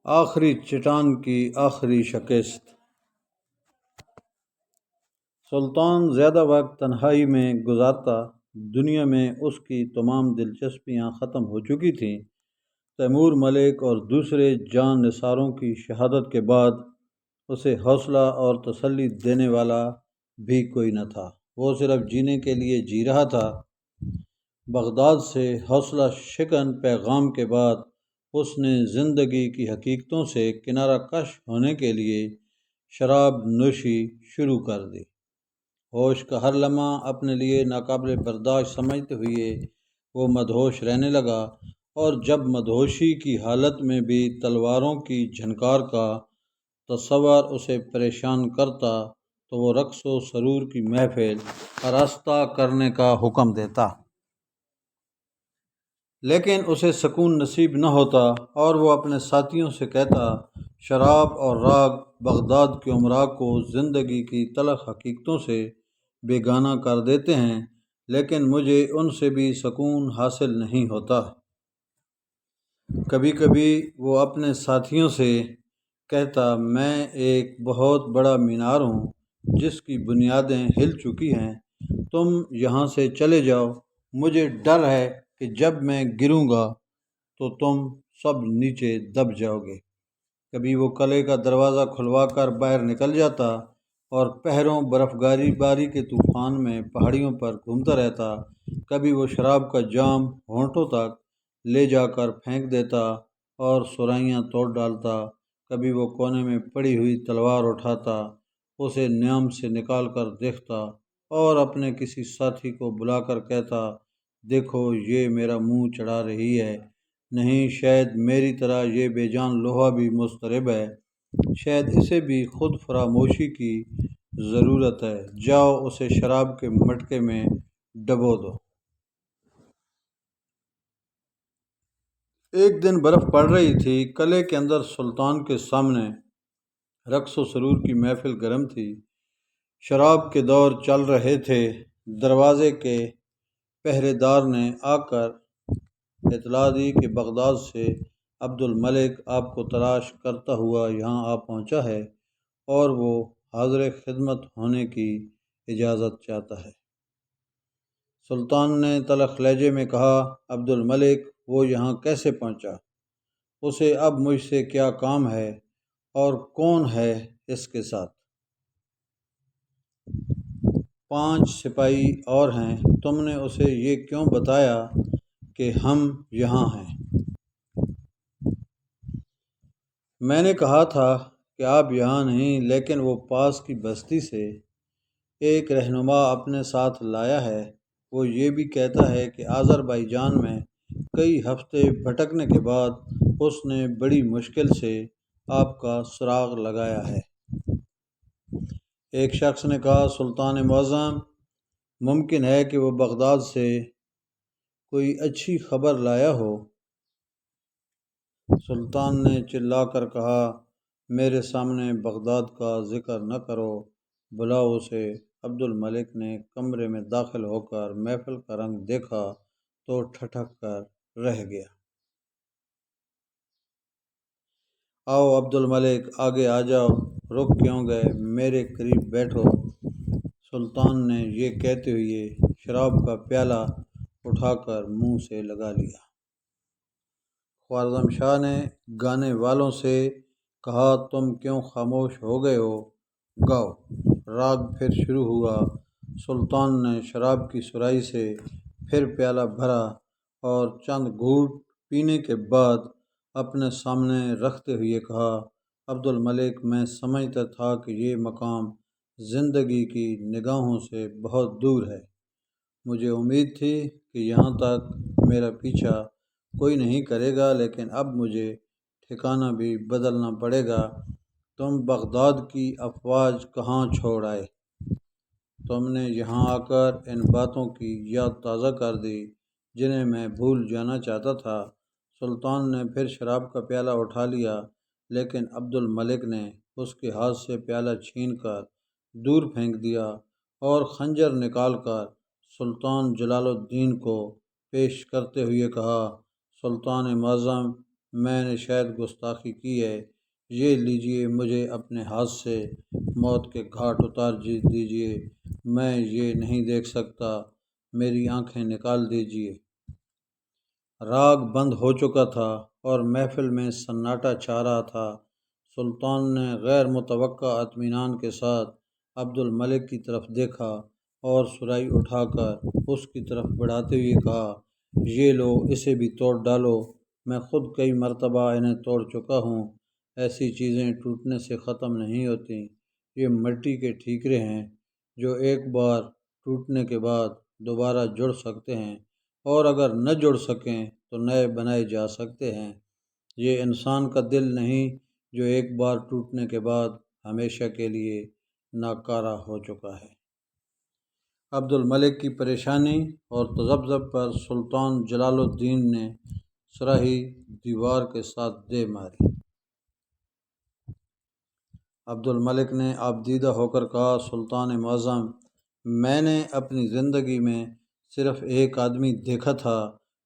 آخری چٹان کی آخری شکست۔ سلطان زیادہ وقت تنہائی میں گزارتا، دنیا میں اس کی تمام دلچسپیاں ختم ہو چکی تھیں۔ تیمور ملک اور دوسرے جان نثاروں کی شہادت کے بعد اسے حوصلہ اور تسلی دینے والا بھی کوئی نہ تھا۔ وہ صرف جینے کے لیے جی رہا تھا۔ بغداد سے حوصلہ شکن پیغام کے بعد اس نے زندگی کی حقیقتوں سے کنارہ کش ہونے کے لیے شراب نوشی شروع کر دی۔ ہوش کا ہر لمحہ اپنے لیے ناقابل برداشت سمجھتے ہوئے وہ مدہوش رہنے لگا، اور جب مدہوشی کی حالت میں بھی تلواروں کی جھنکار کا تصور اسے پریشان کرتا تو وہ رقص و سرور کی محفل آراستہ کرنے کا حکم دیتا۔ لیکن اسے سکون نصیب نہ ہوتا، اور وہ اپنے ساتھیوں سے کہتا، شراب اور راگ بغداد کے امراء کو زندگی کی تلخ حقیقتوں سے بیگانہ کر دیتے ہیں، لیکن مجھے ان سے بھی سکون حاصل نہیں ہوتا۔ کبھی کبھی وہ اپنے ساتھیوں سے کہتا، میں ایک بہت بڑا مینار ہوں جس کی بنیادیں ہل چکی ہیں، تم یہاں سے چلے جاؤ، مجھے ڈر ہے کہ جب میں گروں گا تو تم سب نیچے دب جاؤ گے۔ کبھی وہ قلعے کا دروازہ کھلوا کر باہر نکل جاتا اور پہروں برف باری کے طوفان میں پہاڑیوں پر گھومتا رہتا۔ کبھی وہ شراب کا جام ہونٹوں تک لے جا کر پھینک دیتا اور سرائیاں توڑ ڈالتا۔ کبھی وہ کونے میں پڑی ہوئی تلوار اٹھاتا، اسے نیام سے نکال کر دیکھتا اور اپنے کسی ساتھی کو بلا کر کہتا، دیکھو یہ میرا منہ چڑھا رہی ہے، نہیں شاید میری طرح یہ بے جان لوہا بھی مضطرب ہے، شاید اسے بھی خود فراموشی کی ضرورت ہے، جاؤ اسے شراب کے مٹکے میں ڈبو دو۔ ایک دن برف پڑ رہی تھی، قلعے کے اندر سلطان کے سامنے رقص و سرور کی محفل گرم تھی، شراب کے دور چل رہے تھے۔ دروازے کے پہرے دار نے آ کر اطلاع دی کہ بغداد سے عبد الملک آپ کو تلاش کرتا ہوا یہاں آ پہنچا ہے اور وہ حاضر خدمت ہونے کی اجازت چاہتا ہے۔ سلطان نے تلخ لہجے میں کہا، عبد الملک وہ یہاں کیسے پہنچا؟ اسے اب مجھ سے کیا کام ہے اور کون ہے اس کے ساتھ؟ 5 سپاہی اور ہیں، تم نے اسے یہ کیوں بتایا کہ ہم یہاں ہیں؟ میں نے کہا تھا کہ آپ یہاں نہیں، لیکن وہ پاس کی بستی سے ایک رہنما اپنے ساتھ لایا ہے، وہ یہ بھی کہتا ہے کہ آذربائیجان میں کئی ہفتے بھٹکنے کے بعد اس نے بڑی مشکل سے آپ کا سراغ لگایا ہے۔ ایک شخص نے کہا، سلطان معظم، ممکن ہے کہ وہ بغداد سے کوئی اچھی خبر لایا ہو؟ سلطان نے چلا کر کہا، میرے سامنے بغداد کا ذکر نہ کرو، بلاؤ اسے۔ عبد الملک نے کمرے میں داخل ہو کر محفل کا رنگ دیکھا تو ٹھٹک کر رہ گیا۔ آؤ عبد الملک، آگے آ جاؤ، رک کیوں گئے، میرے قریب بیٹھو۔ سلطان نے یہ کہتے ہوئے شراب کا پیالہ اٹھا کر منہ سے لگا لیا۔ خوارزم شاہ نے گانے والوں سے کہا، تم کیوں خاموش ہو گئے ہو، گاؤ۔ راگ پھر شروع ہوا۔ سلطان نے شراب کی سرائی سے پھر پیالہ بھرا اور چند گھونٹ پینے کے بعد اپنے سامنے رکھتے ہوئے کہا، عبد الملک، میں سمجھتا تھا کہ یہ مقام زندگی کی نگاہوں سے بہت دور ہے، مجھے امید تھی کہ یہاں تک میرا پیچھا کوئی نہیں کرے گا، لیکن اب مجھے ٹھکانہ بھی بدلنا پڑے گا۔ تم بغداد کی افواج کہاں چھوڑ آئے؟ تم نے یہاں آ کر ان باتوں کی یاد تازہ کر دی جنہیں میں بھول جانا چاہتا تھا۔ سلطان نے پھر شراب کا پیالہ اٹھا لیا، لیکن عبد الملک نے اس کے ہاتھ سے پیالہ چھین کر دور پھینک دیا اور خنجر نکال کر سلطان جلال الدین کو پیش کرتے ہوئے کہا، سلطان معظم، میں نے شاید گستاخی کی ہے، یہ لیجئے مجھے اپنے ہاتھ سے موت کے گھاٹ اتار دیجئے، میں یہ نہیں دیکھ سکتا، میری آنکھیں نکال دیجئے۔ راگ بند ہو چکا تھا اور محفل میں سناٹا چھا رہا تھا۔ سلطان نے غیر متوقع اطمینان کے ساتھ عبد الملک کی طرف دیکھا اور سرائی اٹھا کر اس کی طرف بڑھاتے ہوئے کہا، یہ لو، اسے بھی توڑ ڈالو، میں خود کئی مرتبہ انہیں توڑ چکا ہوں، ایسی چیزیں ٹوٹنے سے ختم نہیں ہوتیں، یہ مٹی کے ٹھیکرے ہیں جو ایک بار ٹوٹنے کے بعد دوبارہ جڑ سکتے ہیں، اور اگر نہ جڑ سکیں تو نئے بنائے جا سکتے ہیں، یہ انسان کا دل نہیں جو ایک بار ٹوٹنے کے بعد ہمیشہ کے لیے ناکارہ ہو چکا ہے۔ عبد الملک کی پریشانی اور تذبذب پر سلطان جلال الدین نے صراحی دیوار کے ساتھ دے ماری۔ عبد الملک نے آبدیدہ ہو کر کہا، سلطان معظم، میں نے اپنی زندگی میں صرف ایک آدمی دیکھا تھا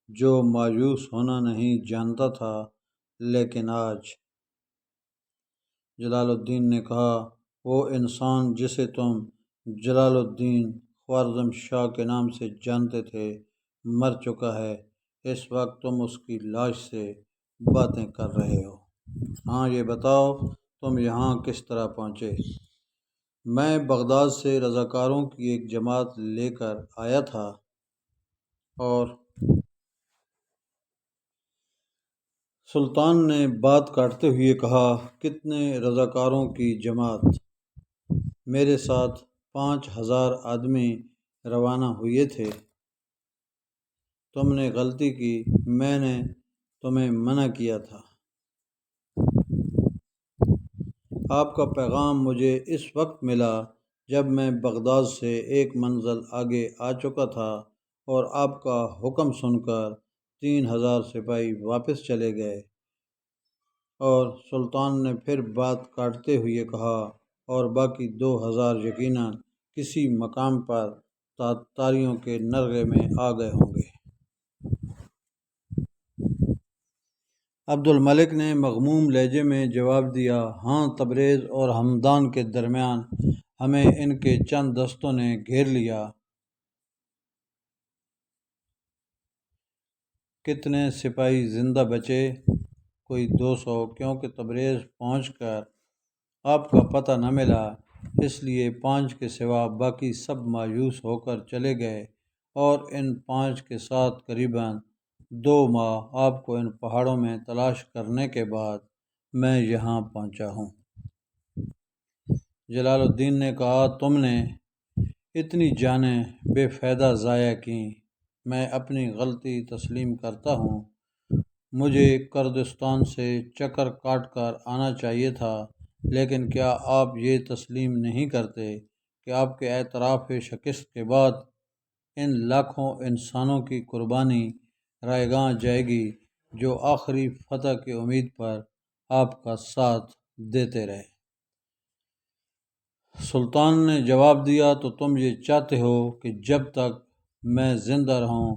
جو مایوس ہونا نہیں جانتا تھا، لیکن آج… جلال الدین نے کہا، وہ انسان جسے تم جلال الدین خوارزم شاہ کے نام سے جانتے تھے مر چکا ہے، اس وقت تم اس کی لاش سے باتیں کر رہے ہو۔ ہاں، یہ بتاؤ تم یہاں کس طرح پہنچے؟ میں بغداد سے رضاکاروں کی ایک جماعت لے کر آیا تھا اور… سلطان نے بات کاٹتے ہوئے کہا، کتنے رضاکاروں کی جماعت؟ میرے ساتھ 5000 آدمی روانہ ہوئے تھے۔ تم نے غلطی کی، میں نے تمہیں منع کیا تھا۔ آپ کا پیغام مجھے اس وقت ملا جب میں بغداد سے ایک منزل آگے آ چکا تھا اور آپ کا حکم سن کر 3000 سپاہی واپس چلے گئے۔ اور سلطان نے پھر بات کاٹتے ہوئے کہا، اور باقی 2000 یقیناً کسی مقام پر تاتاریوں کے نرغے میں آ گئے ہوں گے۔ عبد الملک نے مغموم لہجے میں جواب دیا، ہاں، تبریز اور ہمدان کے درمیان ہمیں ان کے چند دستوں نے گھیر لیا۔ کتنے سپاہی زندہ بچے؟ کوئی 200، کیونکہ تبریز پہنچ کر آپ کا پتہ نہ ملا، اس لیے 5 کے سوا باقی سب مایوس ہو کر چلے گئے، اور ان 5 کے ساتھ قریباً 2 ماہ آپ کو ان پہاڑوں میں تلاش کرنے کے بعد میں یہاں پہنچا ہوں۔ جلال الدین نے کہا، تم نے اتنی جانیں بے فائدہ ضائع کیں۔ میں اپنی غلطی تسلیم کرتا ہوں، مجھے کردستان سے چکر کاٹ کر آنا چاہیے تھا، لیکن کیا آپ یہ تسلیم نہیں کرتے کہ آپ کے اعتراف شکست کے بعد ان لاکھوں انسانوں کی قربانی رائے گاں جائے گی جو آخری فتح کی امید پر آپ کا ساتھ دیتے رہے؟ سلطان نے جواب دیا، تو تم یہ چاہتے ہو کہ جب تک میں زندہ رہوں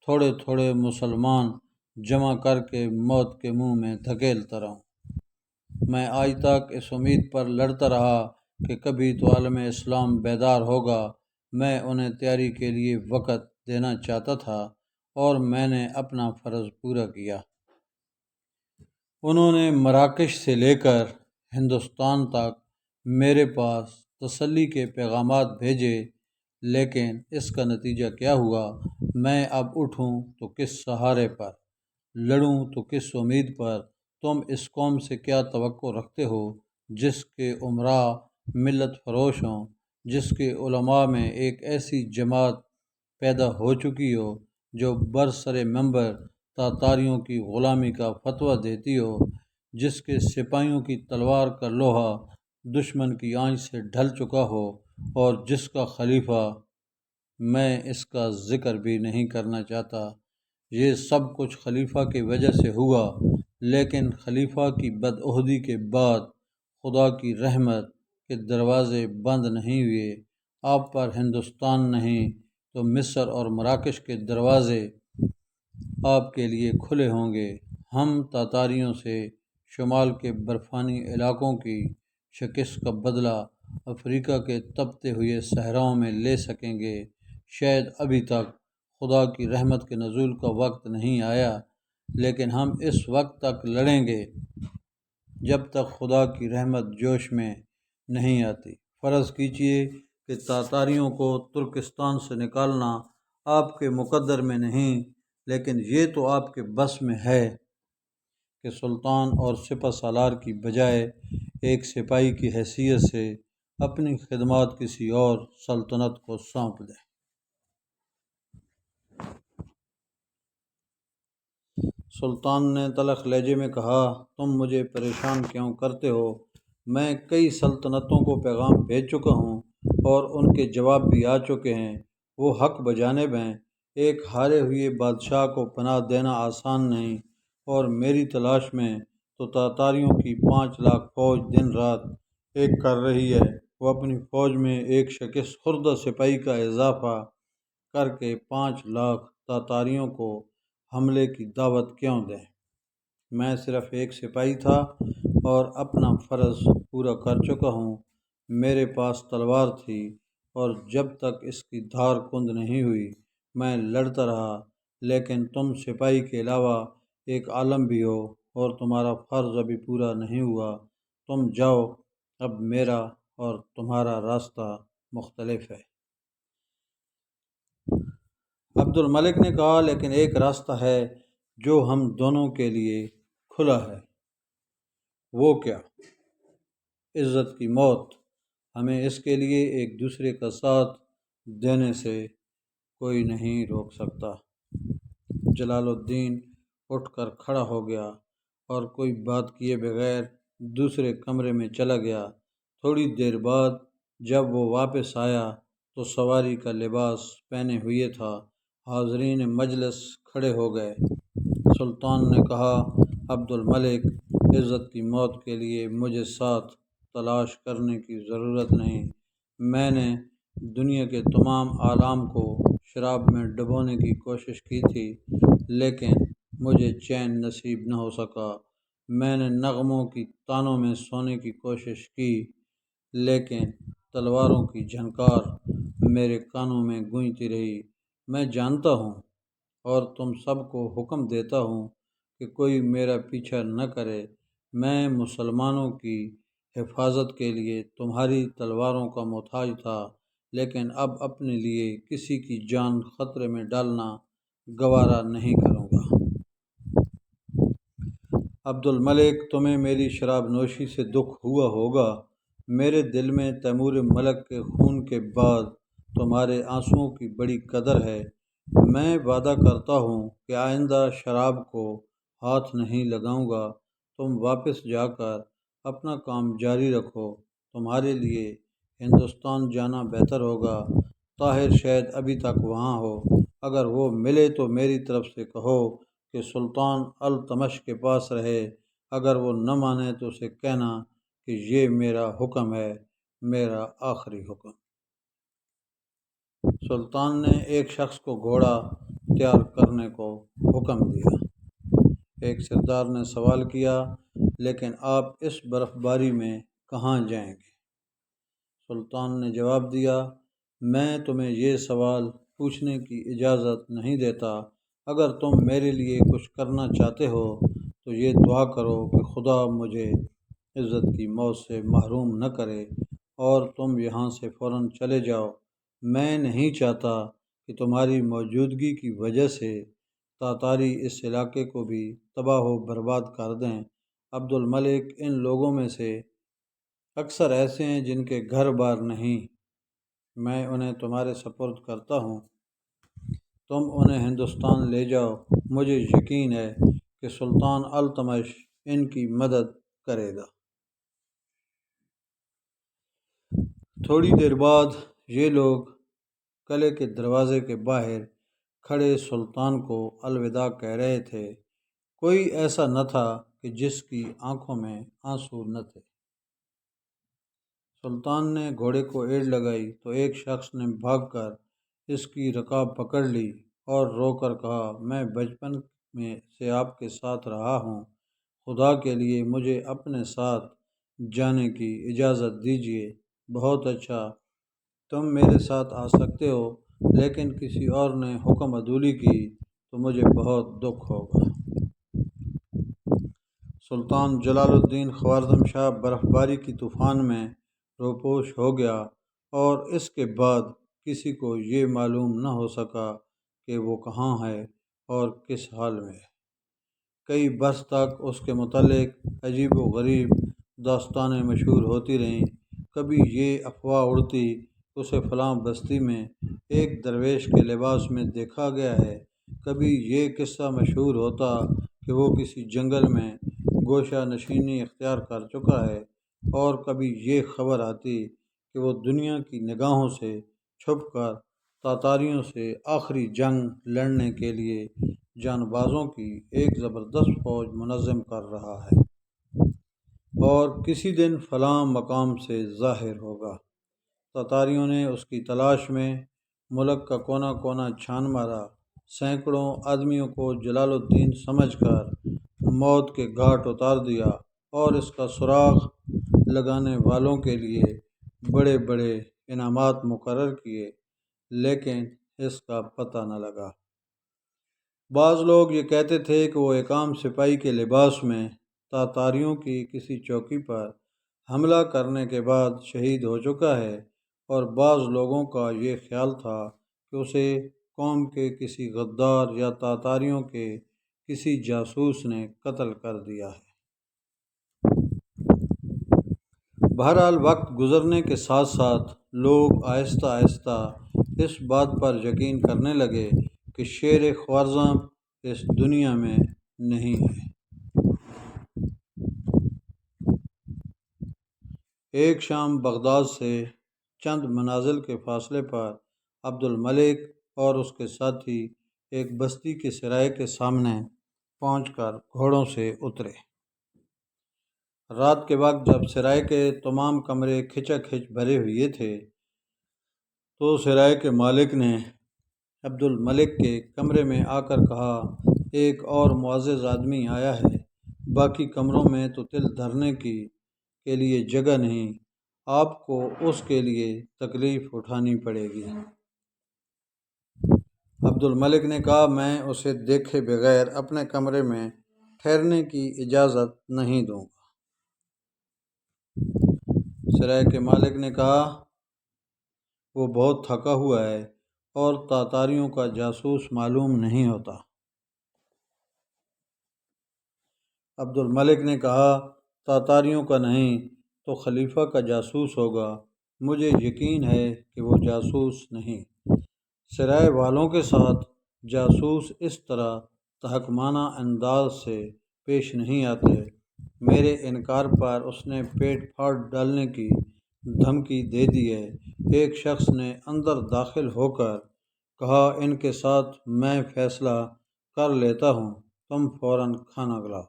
تھوڑے تھوڑے مسلمان جمع کر کے موت کے منہ میں دھکیلتا رہوں؟ میں آج تک اس امید پر لڑتا رہا کہ کبھی تو عالم اسلام بیدار ہوگا، میں انہیں تیاری کے لیے وقت دینا چاہتا تھا اور میں نے اپنا فرض پورا کیا۔ انہوں نے مراکش سے لے کر ہندوستان تک میرے پاس تسلی کے پیغامات بھیجے، لیکن اس کا نتیجہ کیا ہوا؟ میں اب اٹھوں تو کس سہارے پر؟ لڑوں تو کس امید پر؟ تم اس قوم سے کیا توقع رکھتے ہو جس کے امراء ملت فروش ہوں، جس کے علماء میں ایک ایسی جماعت پیدا ہو چکی ہو جو برسر منبر تاتاریوں کی غلامی کا فتویٰ دیتی ہو، جس کے سپاہیوں کی تلوار کا لوہا دشمن کی آنچ سے ڈھل چکا ہو، اور جس کا خلیفہ… میں اس کا ذکر بھی نہیں کرنا چاہتا، یہ سب کچھ خلیفہ کی وجہ سے ہوا، لیکن خلیفہ کی بدعہدی کے بعد خدا کی رحمت کے دروازے بند نہیں ہوئے، آپ پر ہندوستان نہیں تو مصر اور مراکش کے دروازے آپ کے لیے کھلے ہوں گے۔ ہم تاتاریوں سے شمال کے برفانی علاقوں کی شکست کا بدلہ افریقہ کے تپتے ہوئے صحراؤں میں لے سکیں گے۔ شاید ابھی تک خدا کی رحمت کے نزول کا وقت نہیں آیا، لیکن ہم اس وقت تک لڑیں گے جب تک خدا کی رحمت جوش میں نہیں آتی۔ فرض کیجئے کہ تاتاریوں کو ترکستان سے نکالنا آپ کے مقدر میں نہیں، لیکن یہ تو آپ کے بس میں ہے کہ سلطان اور سپہ سالار کی بجائے ایک سپاہی کی حیثیت سے اپنی خدمات کسی اور سلطنت کو سونپ دیں۔ سلطان نے تلخ لہجے میں کہا، تم مجھے پریشان کیوں کرتے ہو؟ میں کئی سلطنتوں کو پیغام بھیج چکا ہوں اور ان کے جواب بھی آ چکے ہیں۔ وہ حق بجانب ہیں۔ ایک ہارے ہوئے بادشاہ کو پناہ دینا آسان نہیں، اور میری تلاش میں تو تاتاریوں کی 5 لاکھ فوج دن رات ایک کر رہی ہے۔ وہ اپنی فوج میں ایک شکست خوردہ سپاہی کا اضافہ کر کے 5 لاکھ تاتاریوں کو حملے کی دعوت کیوں دیں؟ میں صرف ایک سپاہی تھا اور اپنا فرض پورا کر چکا ہوں۔ میرے پاس تلوار تھی اور جب تک اس کی دھار کند نہیں ہوئی میں لڑتا رہا، لیکن تم سپاہی کے علاوہ ایک عالم بھی ہو اور تمہارا فرض ابھی پورا نہیں ہوا۔ تم جاؤ، اب میرا اور تمہارا راستہ مختلف ہے۔ عبد الملک نے کہا، لیکن ایک راستہ ہے جو ہم دونوں کے لیے کھلا ہے۔ وہ کیا؟ عزت کی موت۔ ہمیں اس کے لیے ایک دوسرے کا ساتھ دینے سے کوئی نہیں روک سکتا۔ جلال الدین اٹھ کر کھڑا ہو گیا اور کوئی بات کیے بغیر دوسرے کمرے میں چلا گیا۔ تھوڑی دیر بعد جب وہ واپس آیا تو سواری کا لباس پہنے ہوئے تھا۔ حاضرین مجلس کھڑے ہو گئے۔ سلطان نے کہا، عبد الملک، عزت کی موت کے لیے مجھے ساتھ تلاش کرنے کی ضرورت نہیں۔ میں نے دنیا کے تمام اعلام کو شراب میں ڈبونے کی کوشش کی تھی، لیکن مجھے چین نصیب نہ ہو سکا۔ میں نے نغموں کی تانوں میں سونے کی کوشش کی، لیکن تلواروں کی جھنکار میرے کانوں میں گونجتی رہی۔ میں جانتا ہوں اور تم سب کو حکم دیتا ہوں کہ کوئی میرا پیچھا نہ کرے۔ میں مسلمانوں کی حفاظت کے لیے تمہاری تلواروں کا محتاج تھا، لیکن اب اپنے لیے کسی کی جان خطرے میں ڈالنا گوارا نہیں کروں گا۔ عبد الملک، تمہیں میری شراب نوشی سے دکھ ہوا ہوگا۔ میرے دل میں تیمور ملک کے خون کے بعد تمہارے آنسوؤں کی بڑی قدر ہے۔ میں وعدہ کرتا ہوں کہ آئندہ شراب کو ہاتھ نہیں لگاؤں گا۔ تم واپس جا کر اپنا کام جاری رکھو۔ تمہارے لیے ہندوستان جانا بہتر ہوگا۔ طاہر شاید ابھی تک وہاں ہو۔ اگر وہ ملے تو میری طرف سے کہو کہ سلطان التمش کے پاس رہے۔ اگر وہ نہ مانے تو اسے کہنا کہ یہ میرا حکم ہے، میرا آخری حکم۔ سلطان نے ایک شخص کو گھوڑا تیار کرنے کو حکم دیا۔ ایک سردار نے سوال کیا، لیکن آپ اس برف باری میں کہاں جائیں گے؟ سلطان نے جواب دیا، میں تمہیں یہ سوال پوچھنے کی اجازت نہیں دیتا۔ اگر تم میرے لیے کچھ کرنا چاہتے ہو تو یہ دعا کرو کہ خدا مجھے عزت کی موت سے محروم نہ کرے اور تم یہاں سے فوراً چلے جاؤ۔ میں نہیں چاہتا کہ تمہاری موجودگی کی وجہ سے تاتاری اس علاقے کو بھی تباہ و برباد کر دیں۔ عبد الملک، ان لوگوں میں سے اکثر ایسے ہیں جن کے گھر بار نہیں۔ میں انہیں تمہارے سپرد کرتا ہوں۔ تم انہیں ہندوستان لے جاؤ۔ مجھے یقین ہے کہ سلطان التمش ان کی مدد کرے گا۔ تھوڑی دیر بعد یہ لوگ قلعے کے دروازے کے باہر کھڑے سلطان کو الوداع کہہ رہے تھے۔ کوئی ایسا نہ تھا کہ جس کی آنکھوں میں آنسو نہ تھے۔ سلطان نے گھوڑے کو ایڑ لگائی تو ایک شخص نے بھاگ کر اس کی رکاب پکڑ لی اور رو کر کہا، میں بچپن میں سے آپ کے ساتھ رہا ہوں، خدا کے لیے مجھے اپنے ساتھ جانے کی اجازت دیجیے۔ بہت اچھا، تم میرے ساتھ آ سکتے ہو، لیکن کسی اور نے حکم عدولی کی تو مجھے بہت دکھ ہوگا۔ سلطان جلال الدین خوارزم شاہ برف باری کی طوفان میں روپوش ہو گیا، اور اس کے بعد کسی کو یہ معلوم نہ ہو سکا کہ وہ کہاں ہے اور کس حال میں ہے۔ کئی برس تک اس کے متعلق عجیب و غریب داستانیں مشہور ہوتی رہیں۔ کبھی یہ افواہ اڑتی اسے فلاں بستی میں ایک درویش کے لباس میں دیکھا گیا ہے، کبھی یہ قصہ مشہور ہوتا کہ وہ کسی جنگل میں گوشہ نشینی اختیار کر چکا ہے، اور کبھی یہ خبر آتی کہ وہ دنیا کی نگاہوں سے چھپ کر تاتاریوں سے آخری جنگ لڑنے کے لیے جان بازوں کی ایک زبردست فوج منظم کر رہا ہے، اور کسی دن فلاں مقام سے ظاہر ہوگا۔ تاتاریوں نے اس کی تلاش میں ملک کا کونا کونا چھان مارا، سینکڑوں آدمیوں کو جلال الدین سمجھ کر موت کے گھاٹ اتار دیا، اور اس کا سراغ لگانے والوں کے لیے بڑے بڑے انعامات مقرر کیے، لیکن اس کا پتہ نہ لگا۔ بعض لوگ یہ کہتے تھے کہ وہ ایک عام سپاہی کے لباس میں تاتاریوں کی کسی چوکی پر حملہ کرنے کے بعد شہید ہو چکا ہے، اور بعض لوگوں کا یہ خیال تھا کہ اسے قوم کے کسی غدار یا تاتاریوں کے کسی جاسوس نے قتل کر دیا ہے۔ بہرحال وقت گزرنے کے ساتھ ساتھ لوگ آہستہ آہستہ اس بات پر یقین کرنے لگے کہ شیر خوارزم اس دنیا میں نہیں ہے۔ ایک شام بغداد سے چند منازل کے فاصلے پر عبد الملک اور اس کے ساتھی ایک بستی کے سرائے کے سامنے پہنچ کر گھوڑوں سے اترے۔ رات کے وقت جب سرائے کے تمام کمرے کھچا کھچ بھرے ہوئے تھے تو سرائے کے مالک نے عبد الملک کے کمرے میں آ کر کہا، ایک اور معزز آدمی آیا ہے، باقی کمروں میں تو تل دھرنے کے لیے جگہ نہیں، آپ کو اس کے لیے تکلیف اٹھانی پڑے گی۔ عبد الملک نے کہا، میں اسے دیکھے بغیر اپنے کمرے میں ٹھہرنے کی اجازت نہیں دوں گا۔ سرائے کے مالک نے کہا، وہ بہت تھکا ہوا ہے اور تاتاریوں کا جاسوس معلوم نہیں ہوتا۔ عبد الملک نے کہا، تاتاریوں کا نہیں تو خلیفہ کا جاسوس ہوگا، مجھے یقین ہے کہ وہ جاسوس نہیں۔ سرائے والوں کے ساتھ جاسوس اس طرح تحکمانہ انداز سے پیش نہیں آتے۔ میرے انکار پر اس نے پیٹ پھاڑ ڈالنے کی دھمکی دے دی ہے۔ ایک شخص نے اندر داخل ہو کر کہا، ان کے ساتھ میں فیصلہ کر لیتا ہوں، تم فوراً کھانا لاؤ۔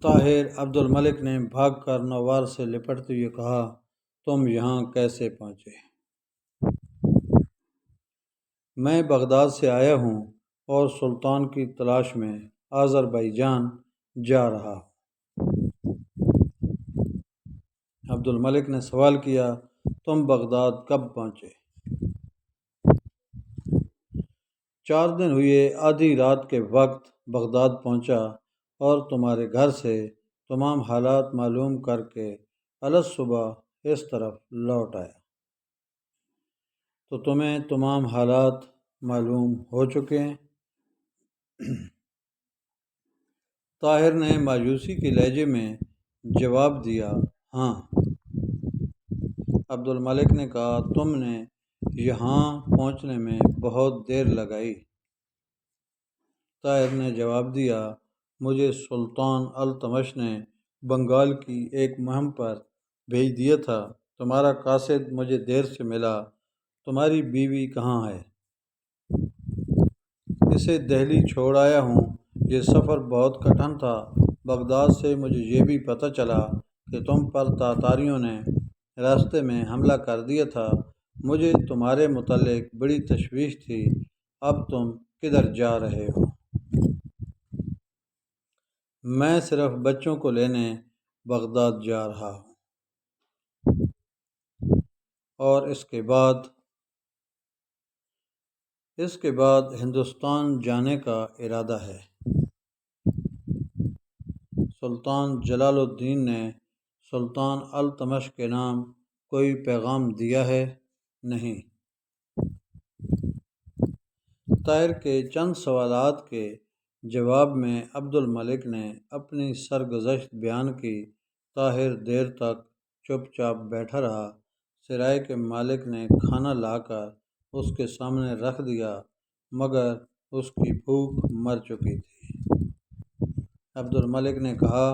طاہر عبد الملک نے بھاگ کر نوار سے لپٹتے ہوئے کہا، تم یہاں کیسے پہنچے؟ میں بغداد سے آیا ہوں اور سلطان کی تلاش میں آذربائیجان جا رہا ہوں۔ عبد الملک نے سوال کیا، تم بغداد کب پہنچے؟ 4 دن ہوئے، آدھی رات کے وقت بغداد پہنچا اور تمہارے گھر سے تمام حالات معلوم کر کے الصبح اس طرف لوٹ آیا۔ تو تمہیں تمام حالات معلوم ہو چکے ہیں؟ طاہر نے مایوسی کے لہجے میں جواب دیا، ہاں۔ عبد الملک نے کہا، تم نے یہاں پہنچنے میں بہت دیر لگائی؟ طاہر نے جواب دیا، مجھے سلطان التمش نے بنگال کی ایک مہم پر بھیج دیا تھا، تمہارا قاصد مجھے دیر سے ملا، تمہاری بیوی کہاں ہے؟ اسے دہلی چھوڑ آیا ہوں، یہ سفر بہت کٹھن تھا۔ بغداد سے مجھے یہ بھی پتہ چلا کہ تم پر تاتاریوں نے راستے میں حملہ کر دیا تھا، مجھے تمہارے متعلق بڑی تشویش تھی، اب تم کدھر جا رہے ہو؟ میں صرف بچوں کو لینے بغداد جا رہا ہوں اور اس کے بعد ہندوستان جانے کا ارادہ ہے۔ سلطان جلال الدین نے سلطان التمش کے نام کوئی پیغام دیا ہے؟ نہیں۔ طائر کے چند سوالات کے جواب میں عبد الملک نے اپنی سرگزشت بیان کی۔ طاہر دیر تک چپ چاپ بیٹھا رہا۔ سرائے کے مالک نے کھانا لا کر اس کے سامنے رکھ دیا، مگر اس کی بھوک مر چکی تھی۔ عبد الملک نے کہا،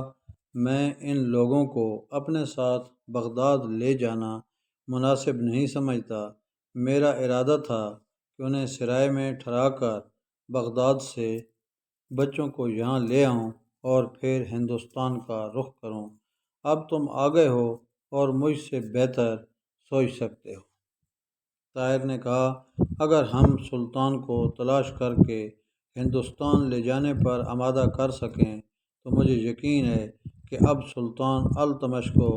میں ان لوگوں کو اپنے ساتھ بغداد لے جانا مناسب نہیں سمجھتا۔ میرا ارادہ تھا کہ انہیں سرائے میں ٹھہرا کر بغداد سے بچوں کو یہاں لے آؤں اور پھر ہندوستان کا رخ کروں۔ اب تم آ گئے ہو اور مجھ سے بہتر سوچ سکتے ہو۔ طاہر نے کہا، اگر ہم سلطان کو تلاش کر کے ہندوستان لے جانے پر آمادہ کر سکیں تو مجھے یقین ہے کہ اب سلطان التمش کو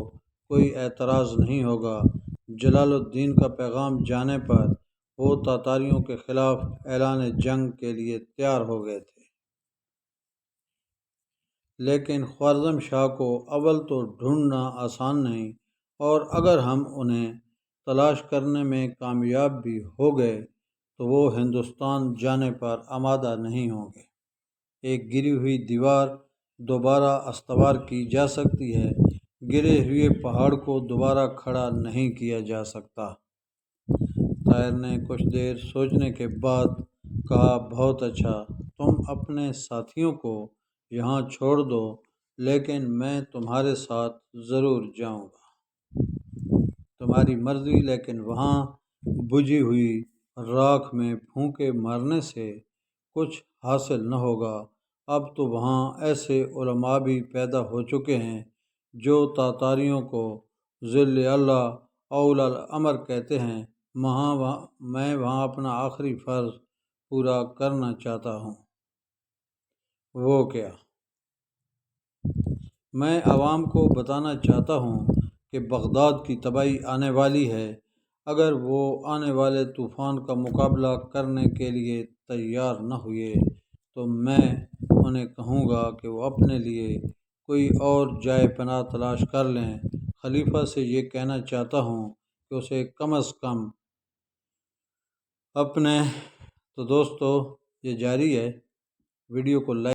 کوئی اعتراض نہیں ہوگا۔ جلال الدین کا پیغام جانے پر وہ تاتاریوں کے خلاف اعلان جنگ کے لیے تیار ہو گئے تھے۔ لیکن خوارزم شاہ کو اول تو ڈھونڈنا آسان نہیں، اور اگر ہم انہیں تلاش کرنے میں کامیاب بھی ہو گئے تو وہ ہندوستان جانے پر آمادہ نہیں ہوں گے۔ ایک گری ہوئی دیوار دوبارہ استوار کی جا سکتی ہے، گرے ہوئے پہاڑ کو دوبارہ کھڑا نہیں کیا جا سکتا۔ طاہر نے کچھ دیر سوچنے کے بعد کہا، بہت اچھا، تم اپنے ساتھیوں کو یہاں چھوڑ دو، لیکن میں تمہارے ساتھ ضرور جاؤں گا۔ تمہاری مرضی، لیکن وہاں بجھی ہوئی راکھ میں پھونکے مارنے سے کچھ حاصل نہ ہوگا۔ اب تو وہاں ایسے علماء بھی پیدا ہو چکے ہیں جو تاتاریوں کو ذل اللہ اولی الامر کہتے ہیں۔ میں وہاں اپنا آخری فرض پورا کرنا چاہتا ہوں۔ وہ کیا؟ میں عوام کو بتانا چاہتا ہوں کہ بغداد کی تباہی آنے والی ہے۔ اگر وہ آنے والے طوفان کا مقابلہ کرنے کے لیے تیار نہ ہوئے تو میں انہیں کہوں گا کہ وہ اپنے لیے کوئی اور جائے پناہ تلاش کر لیں۔ خلیفہ سے یہ کہنا چاہتا ہوں کہ اسے کم از کم اپنے۔ تو دوستو، یہ جاری ہے، ویڈیو کو لائک